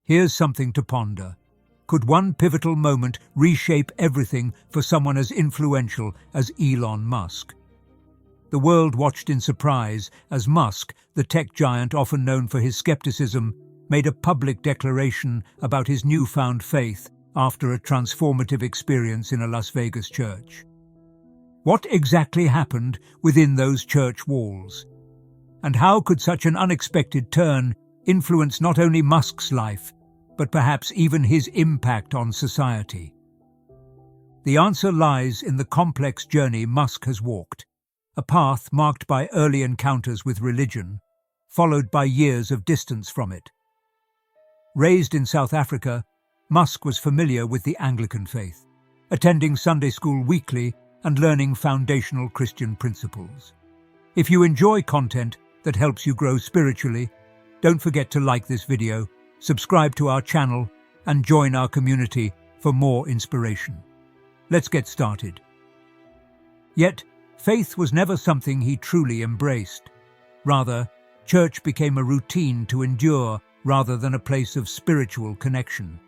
Here's something to ponder. Could one pivotal moment reshape everything for someone as influential as Elon Musk? The world watched in surprise as Musk, the tech giant often known for his skepticism, made a public declaration about his newfound faith after a transformative experience in a Las Vegas church. What exactly happened within those church walls? And how could such an unexpected turn influence not only Musk's life, but perhaps even his impact on society? The answer lies in the complex journey Musk has walked, a path marked by early encounters with religion, followed by years of distance from it. Raised in South Africa, Musk was familiar with the Anglican faith, attending Sunday school weekly and learning foundational Christian principles. If you enjoy content that helps you grow spiritually, don't forget to like this video, subscribe to our channel, and join our community for more inspiration. Let's get started. Yet, faith was never something he truly embraced. Rather, church became a routine to endure rather than a place of spiritual connection.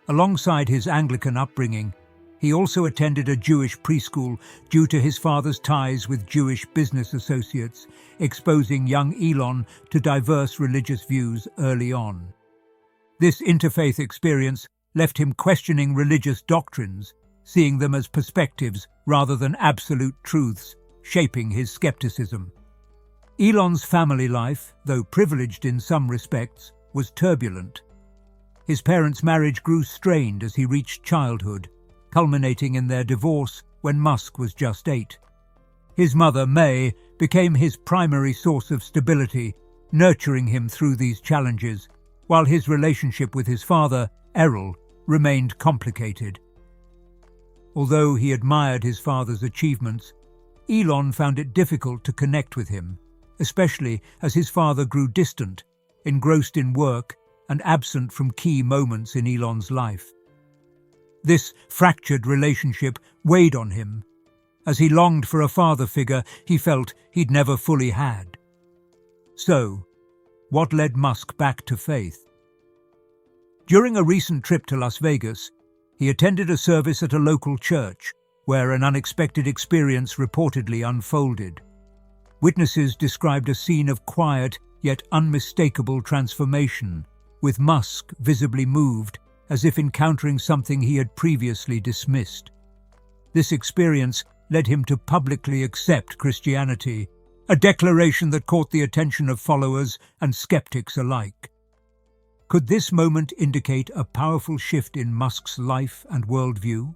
Alongside his Anglican upbringing, he also attended a Jewish preschool due to his father's ties with Jewish business associates, exposing young Elon to diverse religious views early on. This interfaith experience left him questioning religious doctrines, seeing them as perspectives rather than absolute truths, shaping his skepticism. Elon's family life, though privileged in some respects, was turbulent. His parents' marriage grew strained as he reached childhood, culminating in their divorce when Musk was just 8. His mother, May, became his primary source of stability, nurturing him through these challenges, while his relationship with his father, Errol, remained complicated. Although he admired his father's achievements, Elon found it difficult to connect with him, especially as his father grew distant, engrossed in work, and absent from key moments in Elon's life. This fractured relationship weighed on him, as he longed for a father figure he felt he'd never fully had. So, what led Musk back to faith? During a recent trip to Las Vegas, he attended a service at a local church, where an unexpected experience reportedly unfolded. Witnesses described a scene of quiet yet unmistakable transformation, with Musk visibly moved, as if encountering something he had previously dismissed. This experience led him to publicly accept Christianity, a declaration that caught the attention of followers and skeptics alike. Could this moment indicate a powerful shift in Musk's life and worldview?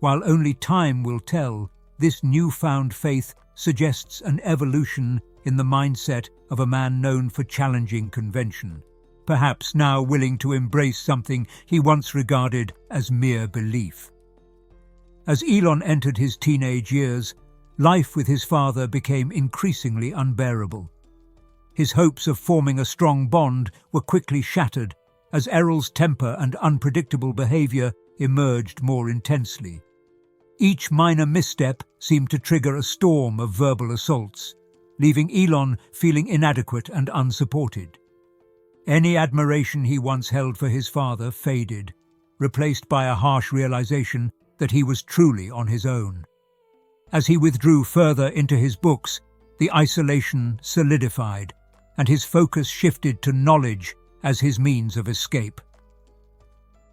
While only time will tell, this newfound faith suggests an evolution in the mindset of a man known for challenging convention, perhaps now willing to embrace something he once regarded as mere belief. As Elon entered his teenage years, life with his father became increasingly unbearable. His hopes of forming a strong bond were quickly shattered as Errol's temper and unpredictable behavior emerged more intensely. Each minor misstep seemed to trigger a storm of verbal assaults, leaving Elon feeling inadequate and unsupported. Any admiration he once held for his father faded, replaced by a harsh realization that he was truly on his own. As he withdrew further into his books, the isolation solidified, and his focus shifted to knowledge as his means of escape.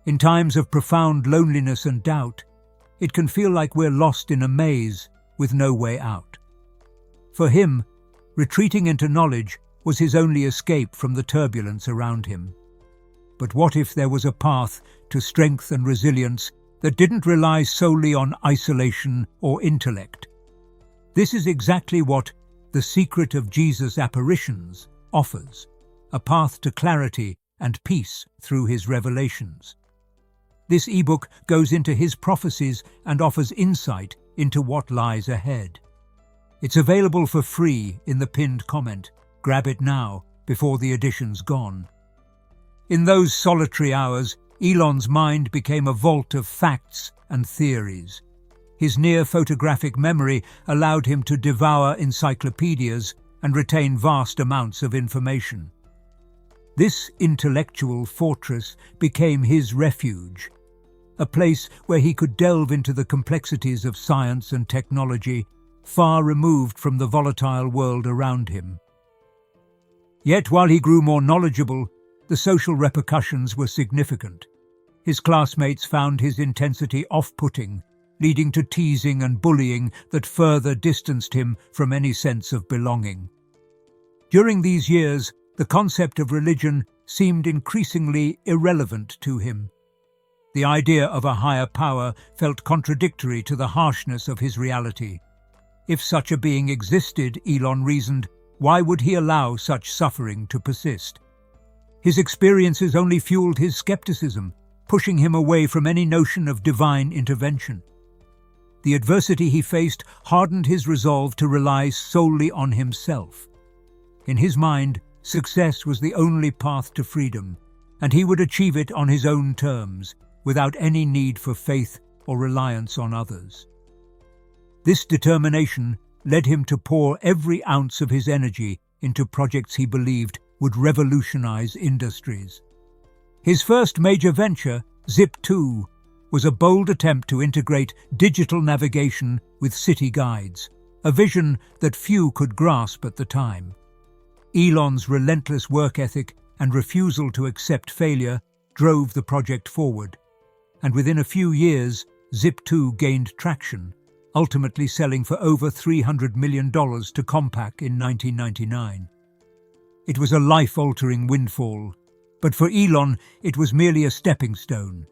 In times of profound loneliness and doubt, it can feel like we're lost in a maze with no way out. For him, retreating into knowledge was his only escape from the turbulence around him. But what if there was a path to strength and resilience that didn't rely solely on isolation or intellect? This is exactly what The Secret of Jesus' Apparitions offers, a path to clarity and peace through his revelations. This ebook goes into his prophecies and offers insight into what lies ahead. It's available for free in the pinned comment. Grab it now, before the edition's gone. In those solitary hours, Elon's mind became a vault of facts and theories. His near-photographic memory allowed him to devour encyclopedias and retain vast amounts of information. This intellectual fortress became his refuge, a place where he could delve into the complexities of science and technology, far removed from the volatile world around him. Yet while he grew more knowledgeable, the social repercussions were significant. His classmates found his intensity off-putting, leading to teasing and bullying that further distanced him from any sense of belonging. During these years, the concept of religion seemed increasingly irrelevant to him. The idea of a higher power felt contradictory to the harshness of his reality. If such a being existed, Elon reasoned, why would he allow such suffering to persist? His experiences only fueled his skepticism, pushing him away from any notion of divine intervention. The adversity he faced hardened his resolve to rely solely on himself. In his mind, success was the only path to freedom, and he would achieve it on his own terms, without any need for faith or reliance on others. This determination led him to pour every ounce of his energy into projects he believed would revolutionize industries. His first major venture, Zip2, was a bold attempt to integrate digital navigation with city guides, a vision that few could grasp at the time. Elon's relentless work ethic and refusal to accept failure drove the project forward, and within a few years, Zip2 gained traction, ultimately selling for over $300 million to Compaq in 1999. It was a life-altering windfall, but for Elon, it was merely a stepping stone.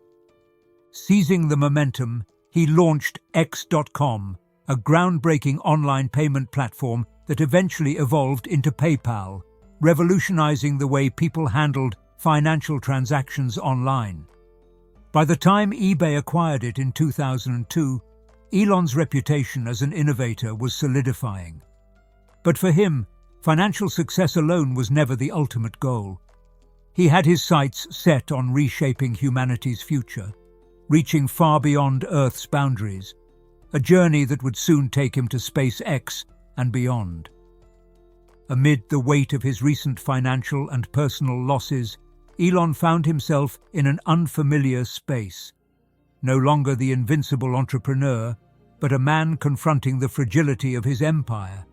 Seizing the momentum, he launched X.com, a groundbreaking online payment platform that eventually evolved into PayPal, revolutionizing the way people handled financial transactions online. By the time eBay acquired it in 2002, Elon's reputation as an innovator was solidifying. But for him, financial success alone was never the ultimate goal. He had his sights set on reshaping humanity's future, reaching far beyond Earth's boundaries, a journey that would soon take him to SpaceX and beyond. Amid the weight of his recent financial and personal losses, Elon found himself in an unfamiliar space. No longer the invincible entrepreneur, but a man confronting the fragility of his empire.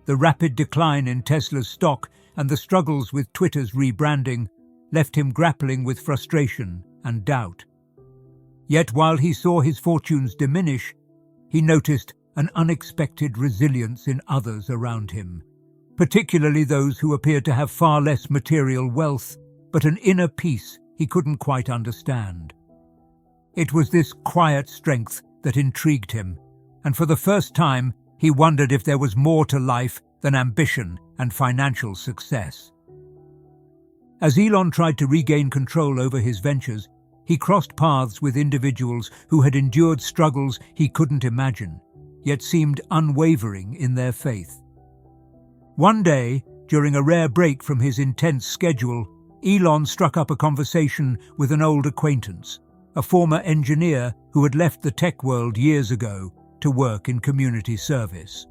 The rapid decline in Tesla's stock and the struggles with Twitter's rebranding left him grappling with frustration and doubt. Yet while he saw his fortunes diminish, he noticed an unexpected resilience in others around him, particularly those who appeared to have far less material wealth, but an inner peace he couldn't quite understand. It was this quiet strength that intrigued him, and for the first time he wondered if there was more to life than ambition and financial success. As Elon tried to regain control over his ventures, he crossed paths with individuals who had endured struggles he couldn't imagine, yet seemed unwavering in their faith. One day, during a rare break from his intense schedule, Elon struck up a conversation with an old acquaintance, a former engineer who had left the tech world years ago to work in community service.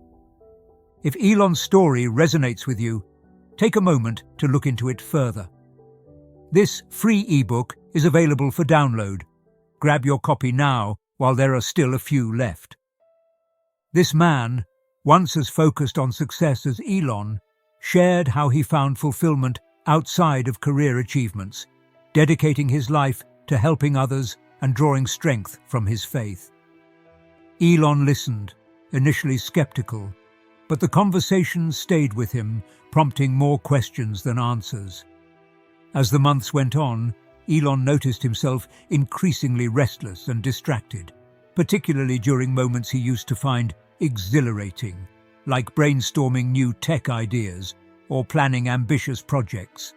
If Elon's story resonates with you, take a moment to look into it further. This free ebook is available for download. Grab your copy now while there are still a few left. This man, once as focused on success as Elon, shared how he found fulfillment outside of career achievements, dedicating his life to helping others and drawing strength from his faith. Elon listened, initially skeptical, but the conversation stayed with him, prompting more questions than answers. As the months went on, Elon noticed himself increasingly restless and distracted, particularly during moments he used to find exhilarating, like brainstorming new tech ideas or planning ambitious projects.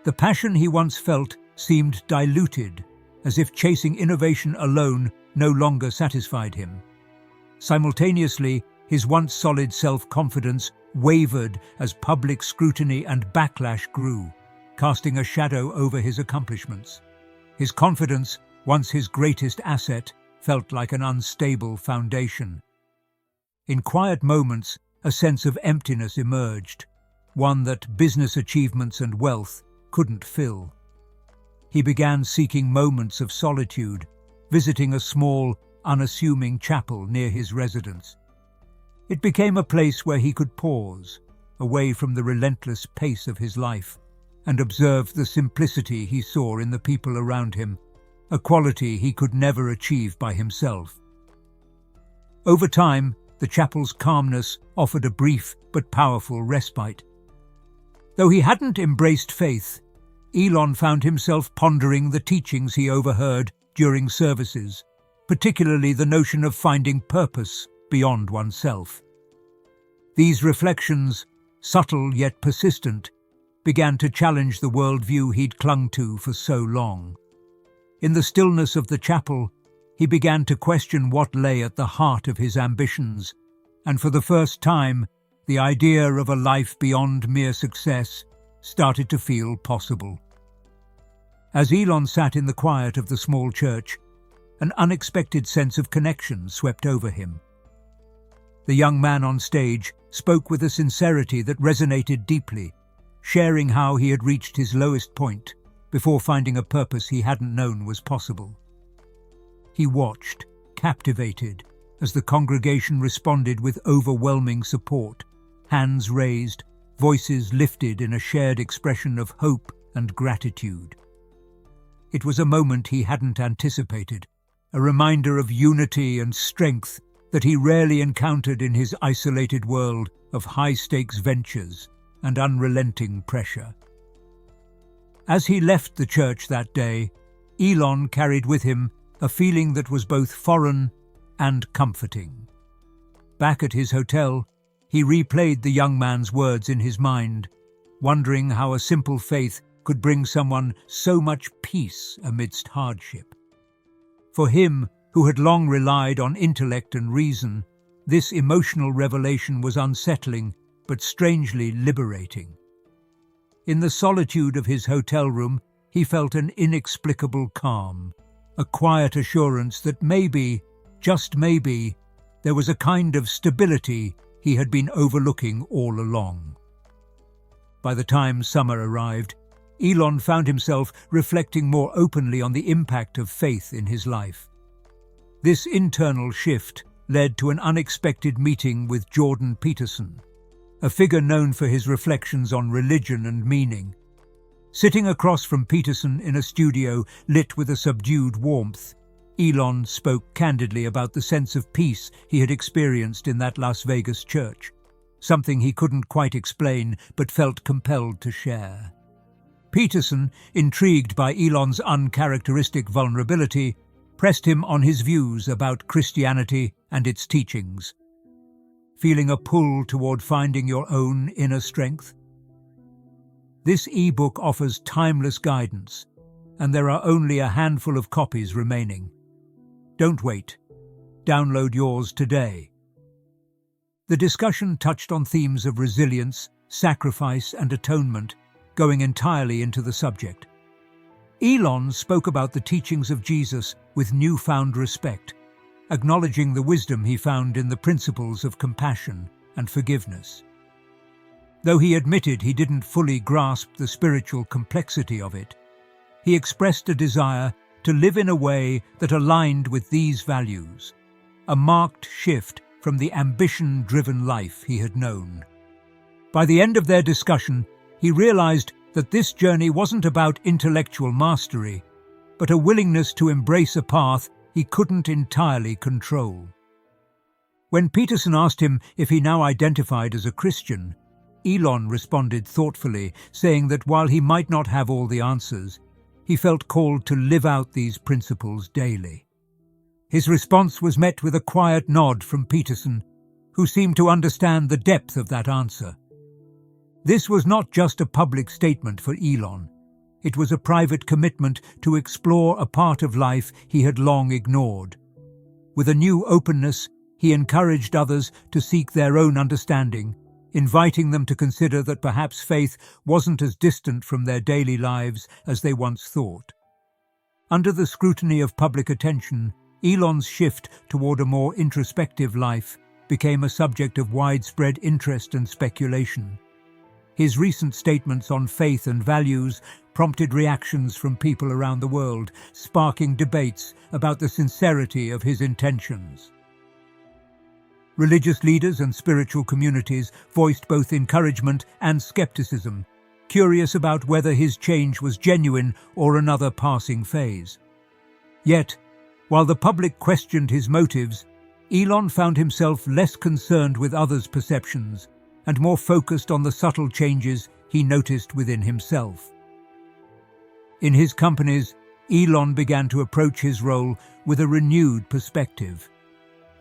The passion he once felt seemed diluted, as if chasing innovation alone no longer satisfied him. Simultaneously, his once solid self-confidence wavered as public scrutiny and backlash grew, casting a shadow over his accomplishments. His confidence, once his greatest asset, felt like an unstable foundation. In quiet moments, a sense of emptiness emerged, one that business achievements and wealth couldn't fill. He began seeking moments of solitude, visiting a small, unassuming chapel near his residence. It became a place where he could pause, away from the relentless pace of his life, and observe the simplicity he saw in the people around him, a quality he could never achieve by himself. Over time, the chapel's calmness offered a brief but powerful respite. Though he hadn't embraced faith, Elon found himself pondering the teachings he overheard during services, particularly the notion of finding purpose beyond oneself. These reflections, subtle yet persistent, began to challenge the worldview he'd clung to for so long. In the stillness of the chapel, he began to question what lay at the heart of his ambitions, and for the first time, the idea of a life beyond mere success started to feel possible. As Elon sat in the quiet of the small church, an unexpected sense of connection swept over him. The young man on stage spoke with a sincerity that resonated deeply, sharing how he had reached his lowest point before finding a purpose he hadn't known was possible. He watched, captivated, as the congregation responded with overwhelming support, hands raised, voices lifted in a shared expression of hope and gratitude. It was a moment he hadn't anticipated, a reminder of unity and strength that he rarely encountered in his isolated world of high-stakes ventures and unrelenting pressure. As he left the church that day, Elon carried with him a feeling that was both foreign and comforting. Back at his hotel, he replayed the young man's words in his mind, wondering how a simple faith could bring someone so much peace amidst hardship. For him, who had long relied on intellect and reason, this emotional revelation was unsettling but strangely liberating. In the solitude of his hotel room, he felt an inexplicable calm, a quiet assurance that maybe, just maybe, there was a kind of stability he had been overlooking all along. By the time summer arrived, Elon found himself reflecting more openly on the impact of faith in his life. This internal shift led to an unexpected meeting with Jordan Peterson, a figure known for his reflections on religion and meaning. Sitting across from Peterson in a studio lit with a subdued warmth, Elon spoke candidly about the sense of peace he had experienced in that Las Vegas church, something he couldn't quite explain but felt compelled to share. Peterson, intrigued by Elon's uncharacteristic vulnerability, pressed him on his views about Christianity and its teachings. Feeling a pull toward finding your own inner strength? This ebook offers timeless guidance, and there are only a handful of copies remaining. Don't wait. Download yours today. The discussion touched on themes of resilience, sacrifice, and atonement, going entirely into the subject. Elon spoke about the teachings of Jesus with newfound respect, acknowledging the wisdom he found in the principles of compassion and forgiveness. Though he admitted he didn't fully grasp the spiritual complexity of it, he expressed a desire to live in a way that aligned with these values, a marked shift from the ambition-driven life he had known. By the end of their discussion, he realized that this journey wasn't about intellectual mastery, but a willingness to embrace a path he couldn't entirely control. When Peterson asked him if he now identified as a Christian, Elon responded thoughtfully, saying that while he might not have all the answers, he felt called to live out these principles daily. His response was met with a quiet nod from Peterson, who seemed to understand the depth of that answer. This was not just a public statement for Elon. It was a private commitment to explore a part of life he had long ignored. With a new openness, he encouraged others to seek their own understanding, inviting them to consider that perhaps faith wasn't as distant from their daily lives as they once thought. Under the scrutiny of public attention, Elon's shift toward a more introspective life became a subject of widespread interest and speculation. His recent statements on faith and values prompted reactions from people around the world, sparking debates about the sincerity of his intentions. Religious leaders and spiritual communities voiced both encouragement and skepticism, curious about whether his change was genuine or another passing phase. Yet, while the public questioned his motives, Elon found himself less concerned with others' perceptions and more focused on the subtle changes he noticed within himself. In his companies, Elon began to approach his role with a renewed perspective.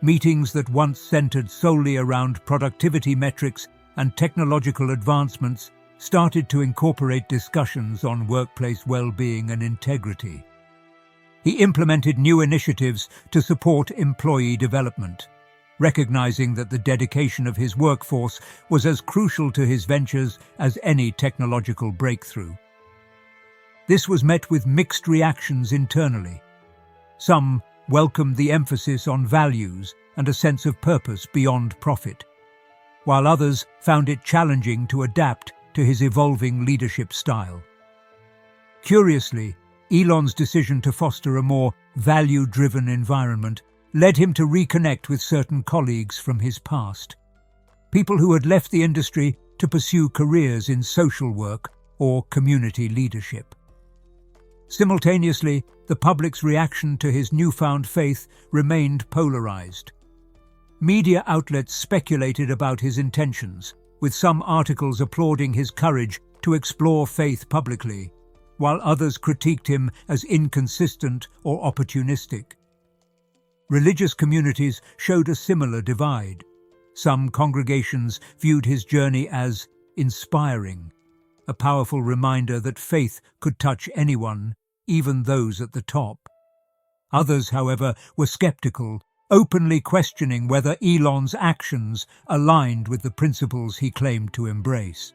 Meetings that once centered solely around productivity metrics and technological advancements started to incorporate discussions on workplace well-being and integrity. He implemented new initiatives to support employee development, recognizing that the dedication of his workforce was as crucial to his ventures as any technological breakthrough. This was met with mixed reactions internally. Some welcomed the emphasis on values and a sense of purpose beyond profit, while others found it challenging to adapt to his evolving leadership style. Curiously, Elon's decision to foster a more value-driven environment led him to reconnect with certain colleagues from his past, people who had left the industry to pursue careers in social work or community leadership. Simultaneously, the public's reaction to his newfound faith remained polarized. Media outlets speculated about his intentions, with some articles applauding his courage to explore faith publicly, while others critiqued him as inconsistent or opportunistic. Religious communities showed a similar divide. Some congregations viewed his journey as inspiring, a powerful reminder that faith could touch anyone, even those at the top. Others, however, were skeptical, openly questioning whether Elon's actions aligned with the principles he claimed to embrace.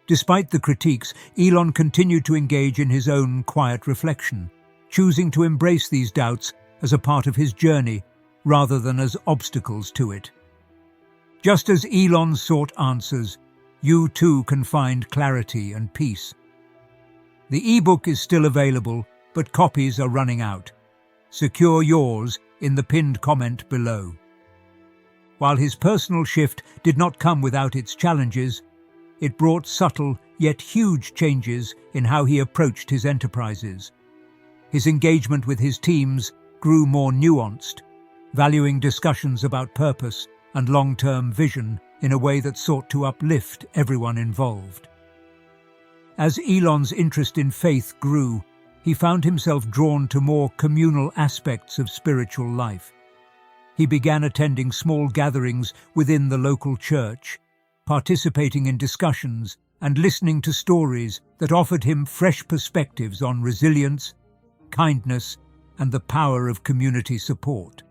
Despite the critiques, Elon continued to engage in his own quiet reflection, choosing to embrace these doubts as a part of his journey rather than as obstacles to it. Just as Elon sought answers, you too can find clarity and peace. The ebook is still available, but copies are running out. Secure yours in the pinned comment below. While his personal shift did not come without its challenges, it brought subtle yet huge changes in how he approached his enterprises. His engagement with his teams grew more nuanced, valuing discussions about purpose and long-term vision in a way that sought to uplift everyone involved. As Elon's interest in faith grew, he found himself drawn to more communal aspects of spiritual life. He began attending small gatherings within the local church, participating in discussions and listening to stories that offered him fresh perspectives on resilience, kindness, and the power of community support.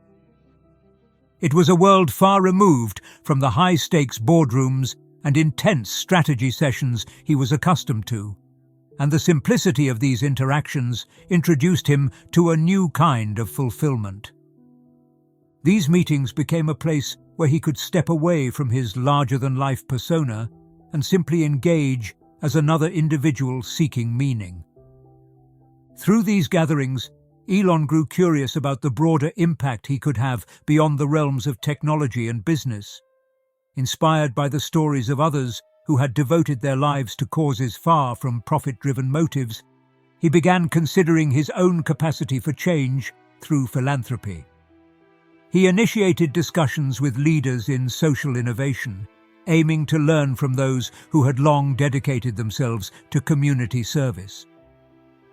It was a world far removed from the high-stakes boardrooms and intense strategy sessions he was accustomed to, and the simplicity of these interactions introduced him to a new kind of fulfillment. These meetings became a place where he could step away from his larger-than-life persona and simply engage as another individual seeking meaning. Through these gatherings, Elon grew curious about the broader impact he could have beyond the realms of technology and business. Inspired by the stories of others who had devoted their lives to causes far from profit-driven motives, he began considering his own capacity for change through philanthropy. He initiated discussions with leaders in social innovation, aiming to learn from those who had long dedicated themselves to community service.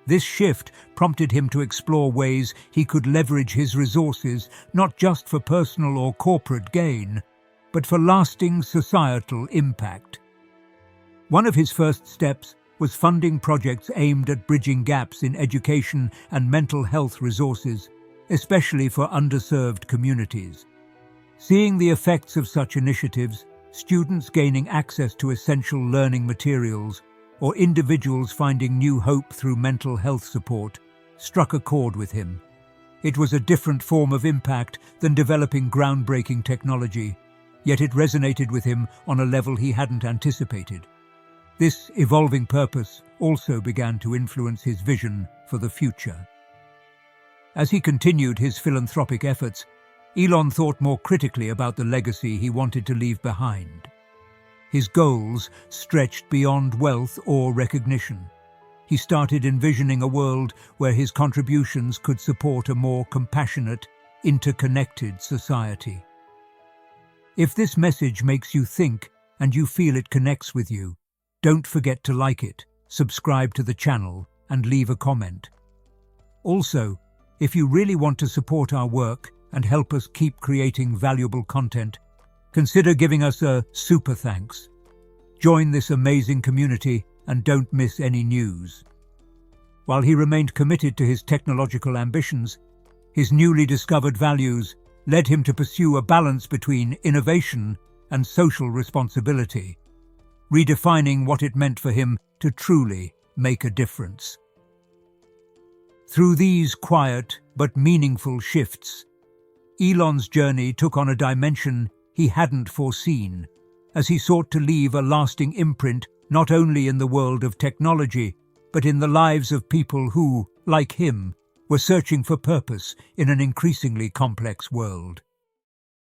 This shift prompted him to explore ways he could leverage his resources not just for personal or corporate gain, but for lasting societal impact. One of his first steps was funding projects aimed at bridging gaps in education and mental health resources, especially for underserved communities. Seeing the effects of such initiatives, students gaining access to essential learning materials, or individuals finding new hope through mental health support, struck a chord with him. It was a different form of impact than developing groundbreaking technology, yet it resonated with him on a level he hadn't anticipated. This evolving purpose also began to influence his vision for the future. As he continued his philanthropic efforts, Elon thought more critically about the legacy he wanted to leave behind. His goals stretched beyond wealth or recognition. He started envisioning a world where his contributions could support a more compassionate, interconnected society. If this message makes you think and you feel it connects with you, don't forget to like it, subscribe to the channel, and leave a comment. Also, if you really want to support our work and help us keep creating valuable content, consider giving us a super thanks. Join this amazing community and don't miss any news. While he remained committed to his technological ambitions, his newly discovered values led him to pursue a balance between innovation and social responsibility, redefining what it meant for him to truly make a difference. Through these quiet but meaningful shifts, Elon's journey took on a dimension he hadn't foreseen, as he sought to leave a lasting imprint not only in the world of technology, but in the lives of people who, like him, were searching for purpose in an increasingly complex world.